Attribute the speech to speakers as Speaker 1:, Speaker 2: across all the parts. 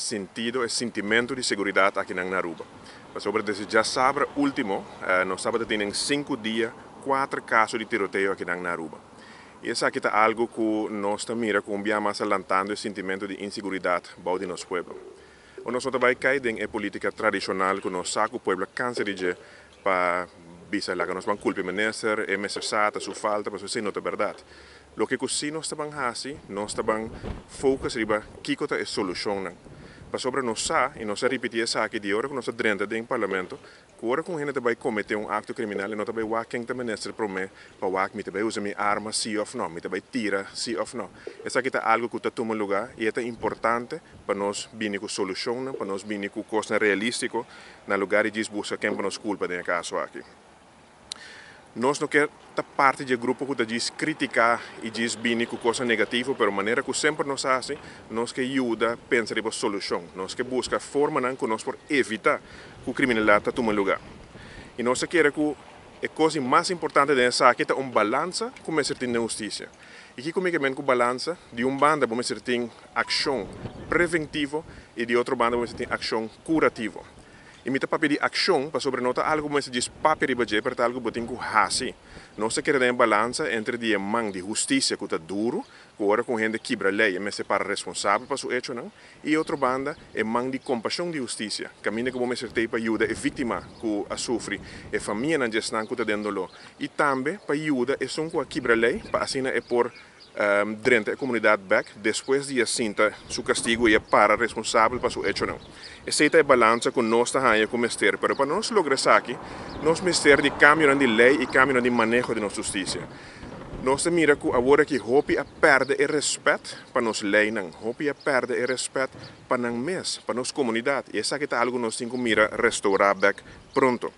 Speaker 1: sentido, el sentimento de seguridad aquí en Aruba. Sobre desde ya sabe último, nos sabe que tienen 5 días, 4 casos de tiroteo aquí en Aruba. Y eso aquí está algo que nos mira con un más adelantando el sentimiento de inseguridad de nuestro pueblo. Nosotros vamos a caer en la política tradicional que nos saca el pueblo cansado de para visa la que nos van culpa minister, sata, su falta, pero eso no es verdad. Lo que sí nos estaban haciendo, nos estaban focus riba kiko ta solución. Para sobre nos sa e nos repetir essa aqui de hora que nós dentro do parlamento, que hora com gente vai cometer um acto criminal e nós também vai quem também ministro promete para vai me também usa minha arma sim ou não, me também tira sim ou não. Essa aqui é algo que está tomando lugar e é importante para nós vir com solução, para nós vir com coisa realística na lugar e diz busca quem para nos culpa desse caso aqui. Nós não queremos parte do grupo que diz criticar e diz vir com coisa negativa, mas a maneira que sempre nos faz, nós que ajuda a pensar em solução, nós que busca forma que nós por evitar que a criminalidade tome lugar. E nós queremos que a coisa mais importante dessa aqui é balança com a certeza de justiça. E aqui comigo é com balança de banda vamos ter ação preventiva e de outra banda vamos ter ação curativa. E me papel de ação para sobre nota algo mais diz papel de para algo botin com hasi. Não se quer dar balança entre de mão de justiça que está duro, que agora com gente quebra lei, mas se para responsável para o hecho não. E outra banda é mão de compaixão de justiça, caminho que vamos ter para ajudar a vítima que a sofre, a família na gestão que está dentro do. E também para ajudar a som que quebra lei, para assim é por dentro da comunidade back, depois de assinta seu castigo e para responsável para o hecho não. Essa é a balança que nós estamos com o mestre, mas para nós lograr isso aqui, nós mestre de caminho de lei e caminho de manejo de nossa justiça. Nós mira que agora que hopi a perde o respeito para nos lei não, hopi a perde o respeito para nós mesmos, para nossa comunidade. E essa aqui é algo que nós temos que mira restaurar back pronto.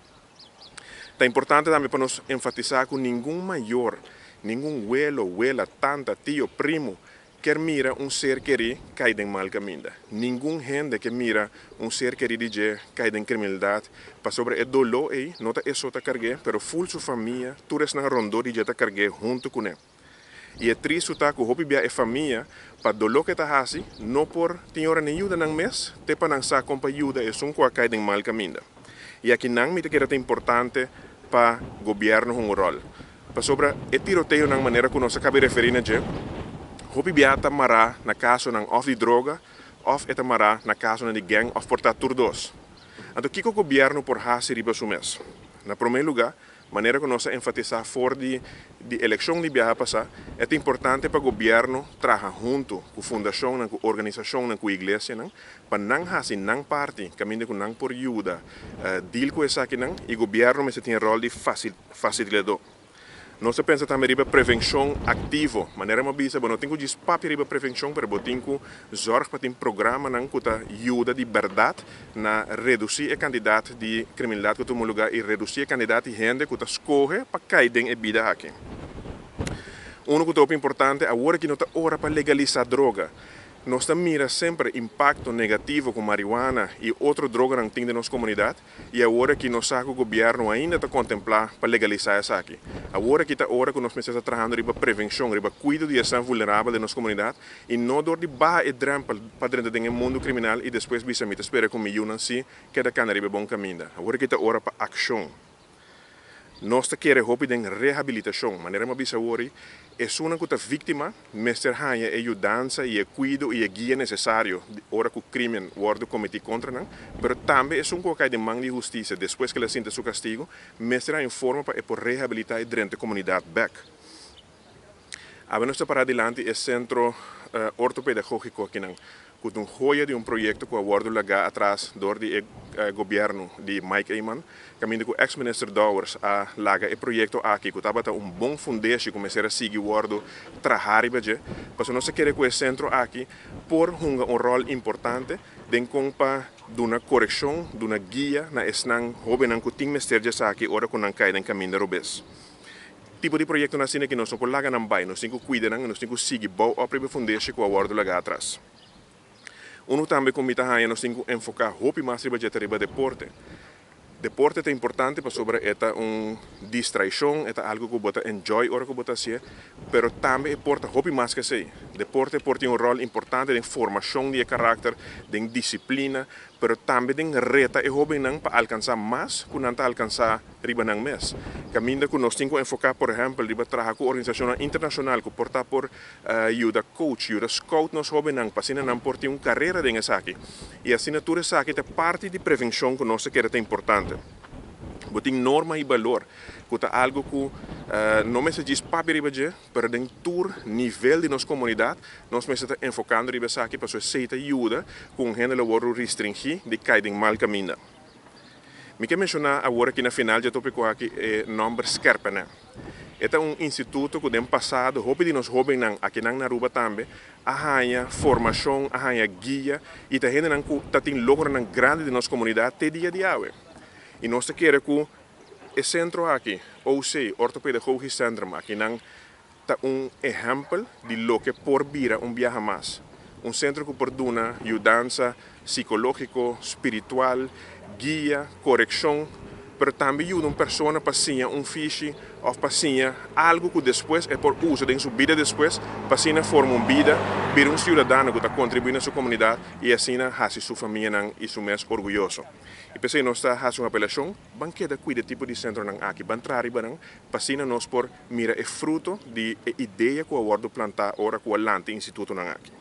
Speaker 1: É importante também para nós enfatizar que nenhum maior, nenhum abuelo, abuela, tanta, tio, primo, quer mira ser querido cair em mal caminho. Nenhum gente que mira ser querido de cair em criminalidade, para sobre o dolor aí, não é só tá carregar, mas full sua família, todos na rondô de já tá carregar junto com ele. E é triste tá que o hobby a família, para dolor que tá assim, não por ter hora nem ajuda não mês, te para não sa com ajuda é só com cair em mal caminho. E aqui não me que é importante para o governo um rol. Para sobre o tiroteio de maneira que nós acabamos de referir a gente, hopi biata mará na caso of de droga, of eta mará na caso de gang of portar turdos. Então, que o governo por fazer riba sumes? Na primeiro lugar, maneira que nós enfatizar fora de eleição de biata passar, é importante para o governo trabalhar junto com a fundação, com a organização, com a igreja, para não fazer não parte, caminho com não por ajuda, deal com isso aqui não, e o governo mas tem rol de facilitador. Nós pensamos também em prevenção ativa. Maneira uma bisa, não tem que dizer papel de prevenção, mas tem que zorg para ter programa que ajuda de verdade na reduzir a quantidade de criminalidade que toma lugar e reduzir a quantidade de gente que escolhe para cair em vida aqui. Um que é importante, agora que não está hora para legalizar droga. Nós mira sempre impacto negativo com marihuana e outra droga não tem na nossa comunidade e agora que nós o governo ainda está contemplar para legalizar isso aqui. Agora que está hora que nós precisamos trabalhar para prevenção, para cuidado de essa vulnerável da nossa comunidade e não dor de barra e drama para dentro do mundo criminal e depois bisa me espera com milhões assim que da cana riba bom caminho. Agora que está hora para ação. Nós queremos hopi de reabilitação, maneira uma bisa hoje é uma que a vítima mestre ganha a ajudança e a cuidado e a guia necessário hora que o crime wordt cometido contra nós, mas também é um que de mão de justiça depois que ela sinta seu castigo, mestre informa para por reabilitar dentro da comunidade back. Vamos para adiante o centro ortopedagógico aqui não. Com uma joia de projeto que aborda lá atrás do governo de Mike Eyman, caminho com o ex-ministro Dowers a laga o projeto aqui, que estava bom fundação começar a seguir o ordo trabalhar e baje, mas nós queremos que o centro aqui por rol importante de compa de uma correção, de uma guia na esnang jovem que tem mestre já aqui ora com não cai em caminho de robes. Tipo de projeto na cena que nós não por laga não vai, nós temos que cuidar, nós temos que seguir boa a primeira fundação que aborda lá atrás. Também como nós temos que enfocar roupa mais riba de deporte. Deporte é importante para sobre esta distração, é algo que você enjoy hora que você faz, pero também importa hobby mais que sei. Deporte tem rol importante em formação de caráter, de disciplina, pero também tem reta e hobby não para alcançar mais que não alcançar riba não mês. Caminho que nós temos que enfocar, por exemplo, riba trabalhar com organização internacional, que porta por ajuda coach, ajuda scout nos hobby não, para assim não porte carreira de essa aqui. E assim natura essa aqui é parte de prevenção que nós queremos importante. Botem norma e valor, que é algo que não me se diz para riba, mas em todo nível de nossa comunidade, nós estamos enfocando riba aqui para você ajuda com gente que restringir de cair em mal caminho. Me quero mencionar agora que na final já tópico aqui é nome Skerpene. Este é instituto que no passado, de nós aqui na Aruba também, arranha formação, arranha guia e a gente tem logro grande de nossa comunidade até dia de hoje. E nós queremos que o centro aqui, OC, Ortopedagogisch Centrum, aqui está exemplo de lo que por vir viaje mais. Centro que por dona ajudança psicológico, espiritual, guia, correção, mas também ajuda uma pessoa para fiche ou para algo que depois é por uso em sua vida depois, para forma uma vida, vir cidadão que está contribuindo na sua comunidade e assim fazer sua família e seu mês orgulhoso. E pensei nós está fazendo uma apelação, banqueta cuida tipo de centro aqui, bantrari banang, para nós por mira é fruto de ideia que o abordo plantar ora com o Lante Instituto aqui.